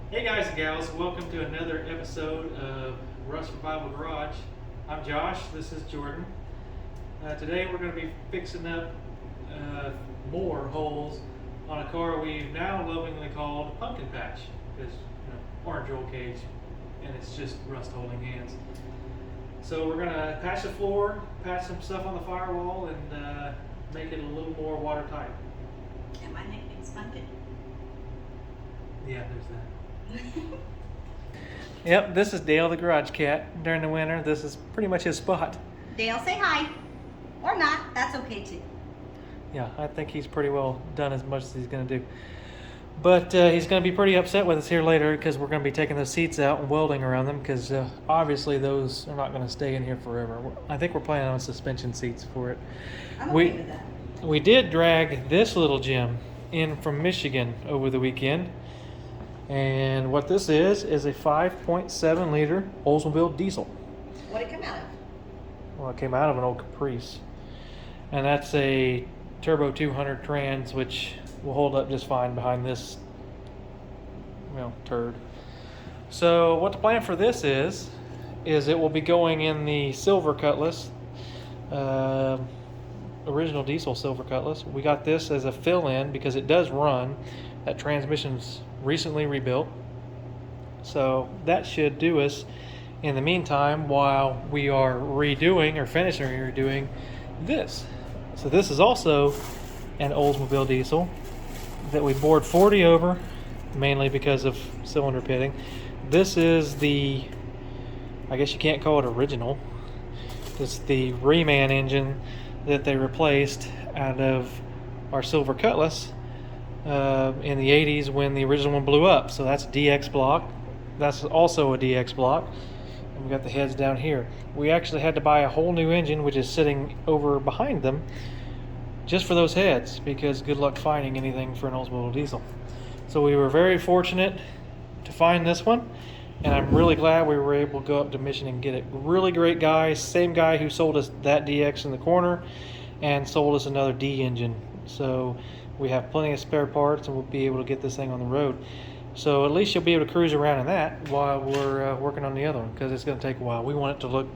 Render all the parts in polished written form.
Hey guys and gals, welcome to another episode of Rust Revival Garage. I'm Josh, this is Jordan. Today we're going to be fixing up more holes on a car we've now lovingly called Punkin Patch. Because, orange roll cage, and it's just rust holding hands. So we're going to patch the floor, patch some stuff on the firewall, and make it a little more watertight. And my nickname's Punkin. Yeah, there's that. Yep, this is Dale the Garage Cat. During the winter, this is pretty much his spot. Dale, say hi. Or not, that's okay too. Yeah, I think he's pretty well done as much as he's going to do. But he's going to be pretty upset with us here later because we're going to be taking those seats out and welding around them because obviously those are not going to stay in here forever. I think we're planning on suspension seats for it. I'm okay with that. We did drag this little gem in from Michigan over the weekend. And what this is a 5.7 liter Oldsmobile diesel. What did it come out of? Well, it came out of an old Caprice. And that's a turbo 200 trans, which will hold up just fine behind this, turd. So what the plan for this is it will be going in the silver Cutlass, original diesel silver Cutlass. We got this as a fill-in because it does run. That transmission's recently rebuilt, so that should do us in the meantime while we are finishing redoing this. So this is also an Oldsmobile diesel that we bored 40 over, mainly because of cylinder pitting. This is the, I guess you can't call it original, it's the reman engine that they replaced out of our silver Cutlass in the 80s when the original one blew up. So that's a DX block. That's also a DX block. And we got the heads down here. We actually had to buy a whole new engine, which is sitting over behind them, just for those heads, because good luck finding anything for an Oldsmobile diesel. So we were very fortunate to find this one, and I'm really glad we were able to go up to Michigan and get it. Really great guy, same guy who sold us that DX in the corner and sold us another D engine. So we have plenty of spare parts and we'll be able to get this thing on the road. So at least you'll be able to cruise around in that while we're working on the other one, because it's going to take a while. We want it to look,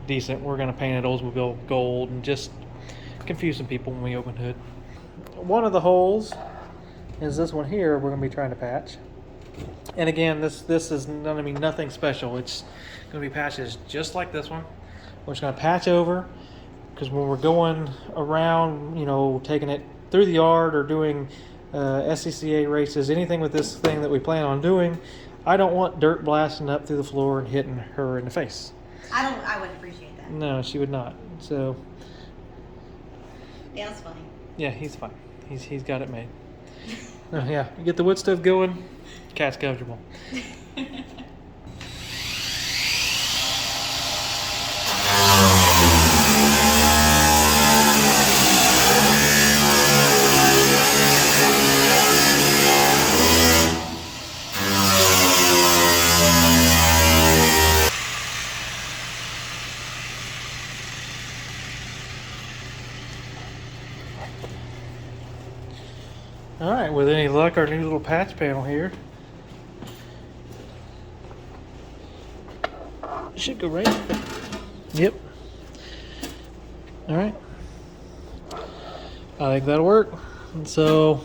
decent. We're going to paint it Oldsmobile gold and just confuse some people when we open hood. One of the holes is this one here we're going to be trying to patch. And again, this is going to be nothing special. It's going to be patches just like this one. We're just going to patch over, because when we're going around, taking it through the yard or doing SCCA races, anything with this thing that we plan on doing, I don't want dirt blasting up through the floor and hitting her in the face. I wouldn't appreciate that. No, she would not. So Dale's funny. yeah, he's fine. He's got it made. Yeah, you get the wood stove going, cat's comfortable. Alright, with any luck, our new little patch panel here should go right. Yep. Alright. I think that'll work. And so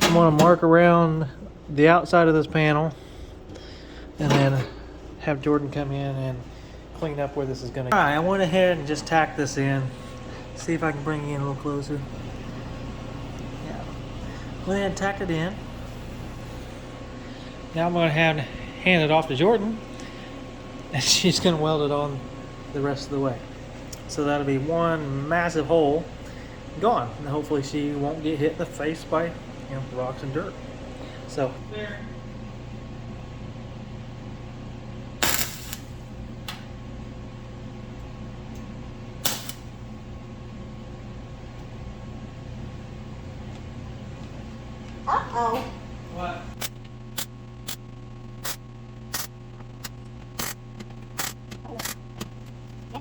I'm going to mark around the outside of this panel and then have Jordan come in and clean up where this is going to go. Alright, I went ahead and just tacked this in. See if I can bring you in a little closer. Yeah. Went ahead and tacked it in. Now I'm going to hand it off to Jordan, and she's going to weld it on the rest of the way. So that'll be one massive hole gone, and hopefully she won't get hit in the face by rocks and dirt. So there. Uh-oh. What? Yeah.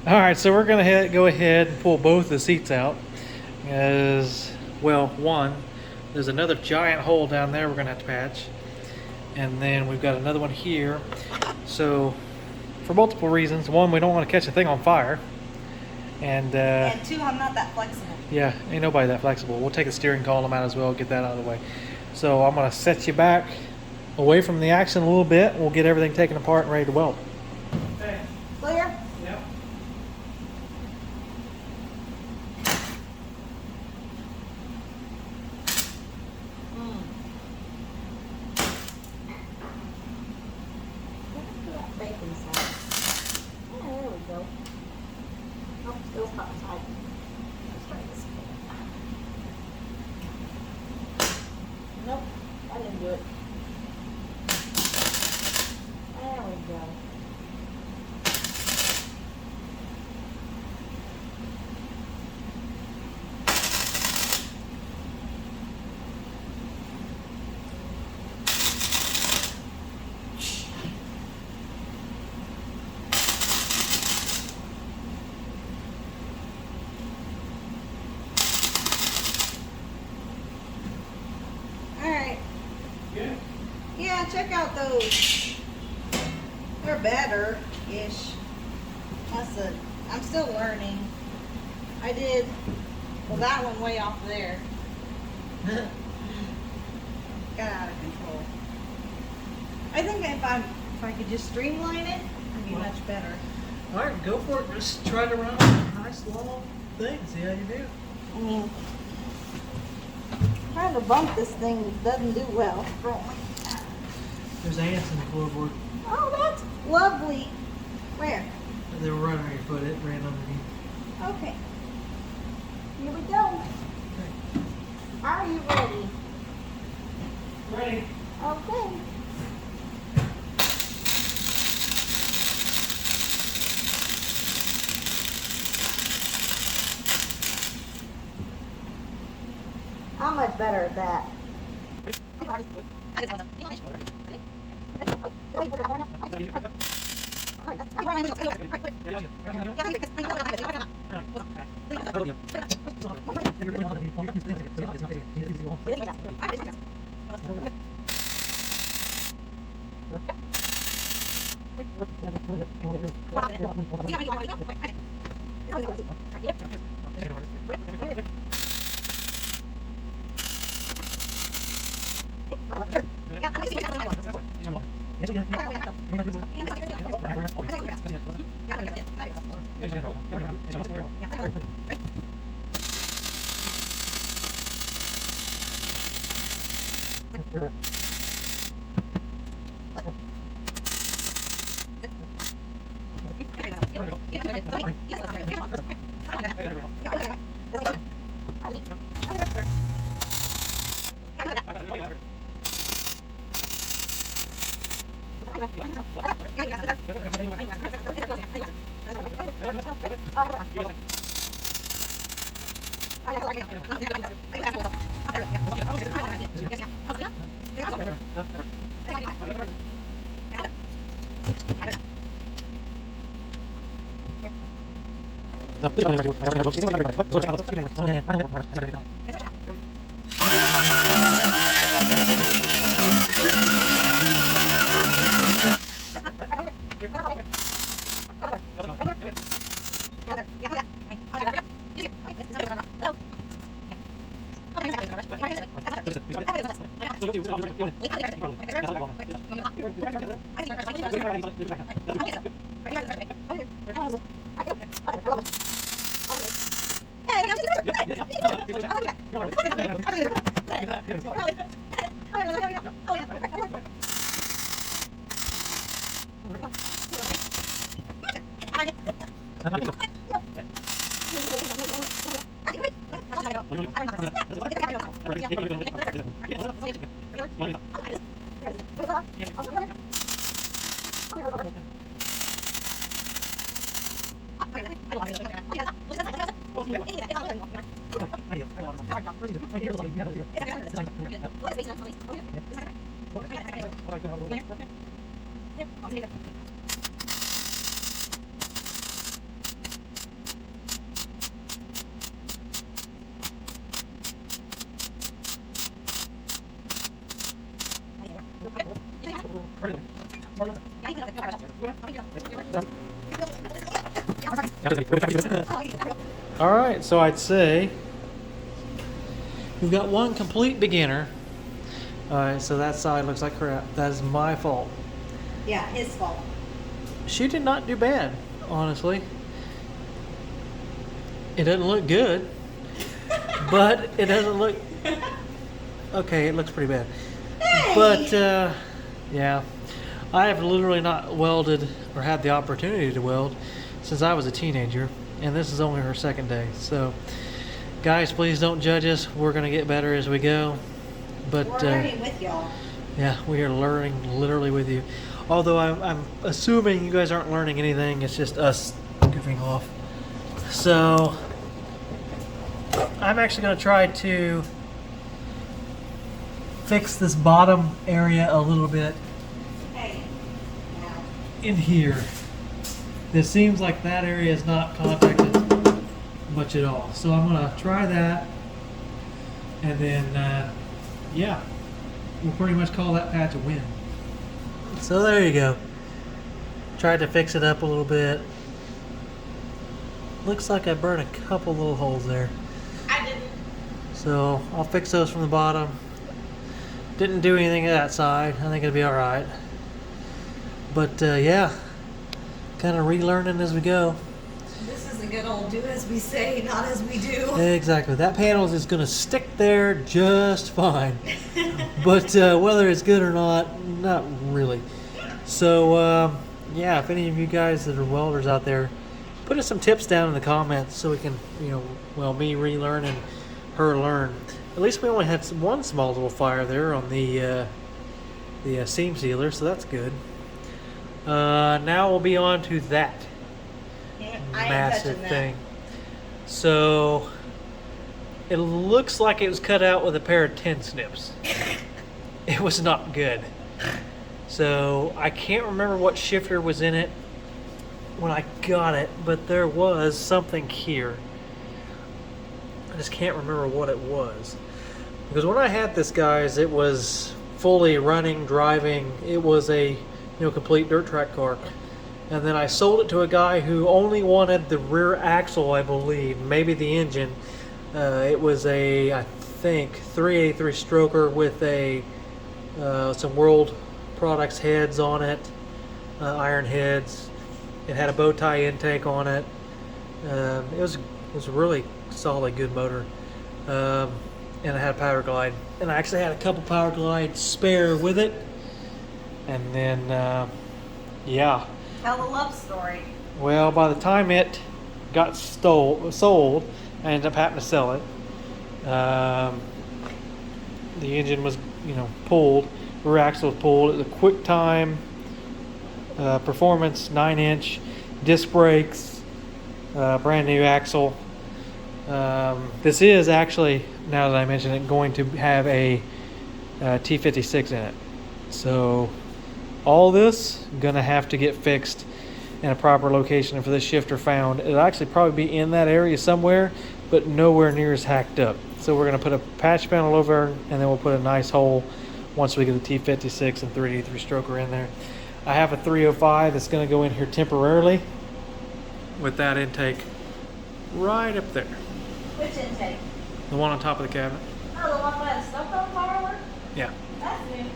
All right, so we're gonna go ahead and pull both the seats out. As well, one, there's another giant hole down there we're gonna have to patch, and then we've got another one here. So, for multiple reasons, one, we don't want to catch the thing on fire, and And two, I'm not that flexible. yeah, ain't nobody that flexible. We'll take a steering column out as well, get that out of the way. So I'm gonna set you back away from the action a little bit. We'll get everything taken apart and ready to weld. Okay. Clear? Yep. Bacon side. Yeah, there we go. Oh, still stuck inside. Let's try this again. Nope, I didn't do it. There we go. Alright. Yeah. Yeah, check out those. They're better-ish. I'm still learning. I did, well, that one way off there. Got out of control. I think if I could just streamline it, it'd be much better. All right, go for it. Just try to run a nice long thing. See how you do. I mean, trying to bump this thing doesn't do well for me. There's ants in the floorboard. Oh, that's lovely. Where? They were right on your foot. It ran underneath. Okay. Here we go. Are you ready? Ready. Okay. I'm much better at that. All right, so I'd say we've got one complete beginner. All right, so that side looks like crap. That is my fault. Yeah, his fault. She did not do bad, honestly. It doesn't look good, but it doesn't look... Okay, it looks pretty bad. Hey! But, yeah. I have literally not welded or had the opportunity to weld since I was a teenager, and this is only her second day. So, guys, please don't judge us. We're going to get better as we go. But We're learning with y'all. yeah, we are learning literally with you. Although I'm assuming you guys aren't learning anything. It's just us goofing off. So, I'm actually going to try to fix this bottom area a little bit Hey. Now. in here. It seems like that area is not contacted much at all. So I'm going to try that. And then, yeah, we'll pretty much call that patch a win. So there you go. Tried to fix it up a little bit. Looks like I burned a couple little holes there. I didn't. So I'll fix those from the bottom. Didn't do anything to that side. I think it'll be alright. But yeah, kind of relearning as we go. This is a good old do as we say, not as we do. Exactly. That panel is just going to stick there just fine. But whether it's good or not really. So yeah, if any of you guys that are welders out there, put us some tips down in the comments so we can, me relearn and her learn. At least we only had one small little fire there on the seam sealer, so that's good. Now we'll be on to that massive thing. So it looks like it was cut out with a pair of tin snips. It was not good. So I can't remember what shifter was in it when I got it, but there was something here. I just can't remember what it was. Because when I had this, guys, it was fully running, driving. It was a complete dirt track car. And then I sold it to a guy who only wanted the rear axle, I believe, maybe the engine. It was a, I think, 383 stroker with some World Products heads on it, iron heads. It had a bow tie intake on it. It was a really solid, good motor. And it had a power glide. And I actually had a couple power glides spare with it. And then, yeah. Tell the love story. Well, by the time it got sold, I ended up having to sell it. The engine was, pulled. The rear axle was pulled. It was a QuickTime Performance 9-inch disc brakes, brand new axle. This is actually, now that I mention it, going to have a T56 in it. So all this gonna have to get fixed in a proper location for this shifter found. It'll actually probably be in that area somewhere, but nowhere near as hacked up. So we're gonna put a patch panel over, and then we'll put a nice hole once we get the T56 and 383 stroker in there. I have a 305 that's gonna go in here temporarily with that intake right up there. Which intake? The one on top of the cabinet. Oh, the one by the stuff on parlor? Yeah. That's new.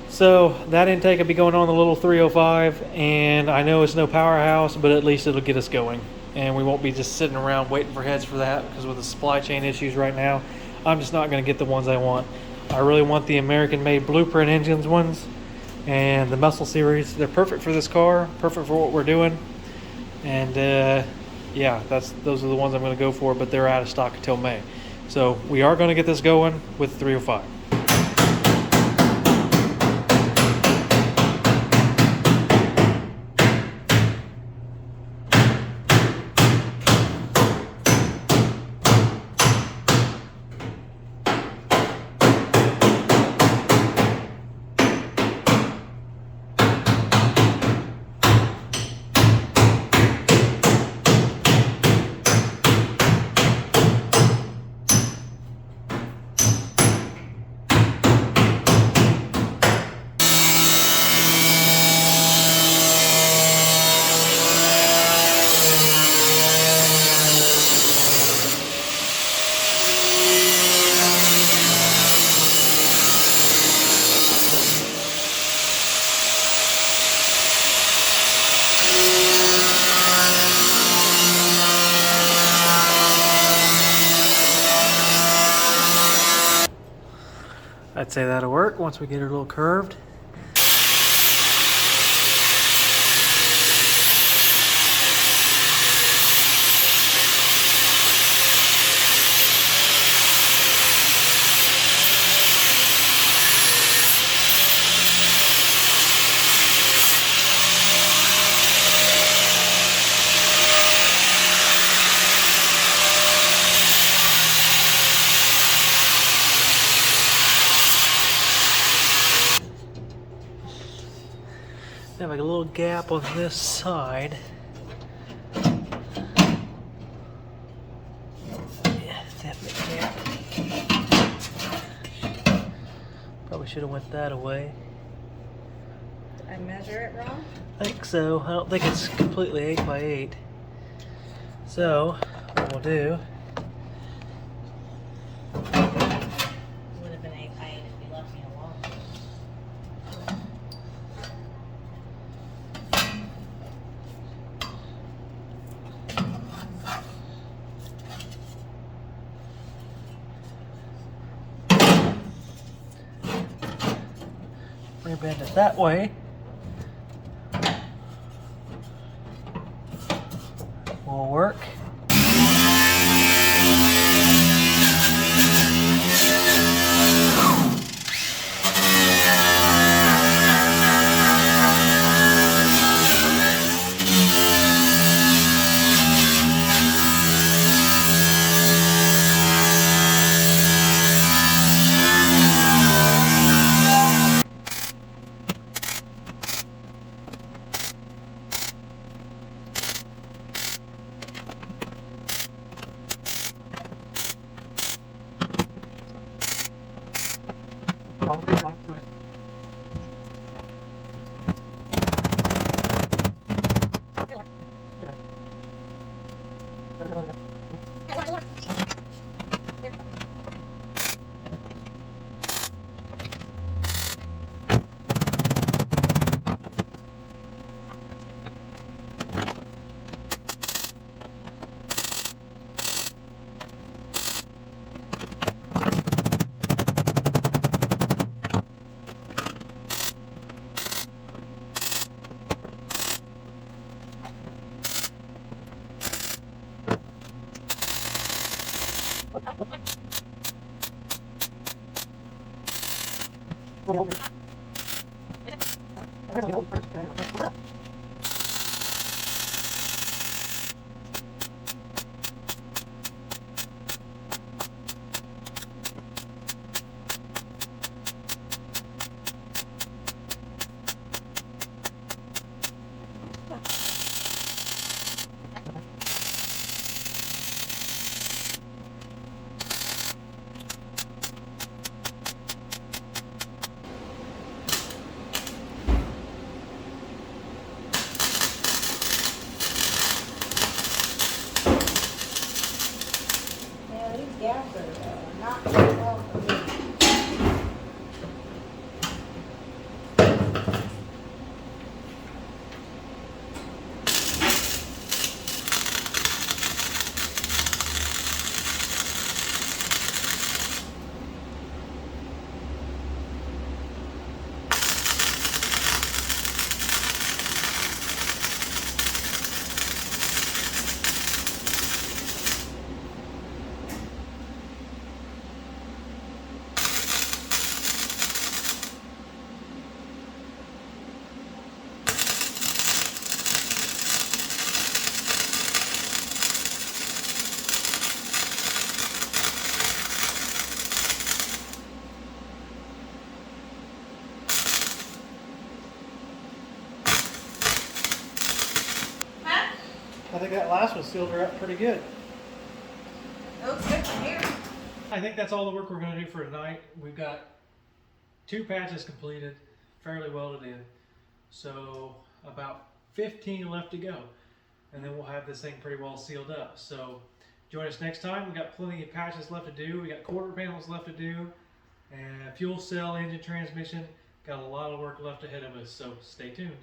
So that intake will be going on the little 305, and I know it's no powerhouse, but at least it'll get us going. And we won't be just sitting around waiting for heads for that, because with the supply chain issues right now, I'm just not going to get the ones I want. I really want the American-made Blueprint engines ones and the Muscle Series. They're perfect for this car, perfect for what we're doing. And yeah, those are the ones I'm going to go for, but they're out of stock until May. So we are going to get this going with the 305. say that'll work once we get her a little curved. Have like a little gap on this side. Yeah, definitely gap. Probably should have went that away. Did I measure it wrong? I think so. I don't think it's completely 8 by 8. So what we'll do. Would have been 8 by 8 if you left me alone. Rebend it that way. Will work. Yeah, these gaps are not very well for me. I think that last one sealed her up pretty good. It looks good from here. I think that's all the work we're going to do for tonight. We've got 2 patches completed, fairly welded in. So about 15 left to go. And then we'll have this thing pretty well sealed up. So join us next time. We've got plenty of patches left to do. We got quarter panels left to do. And fuel cell, engine, transmission. Got a lot of work left ahead of us. So stay tuned.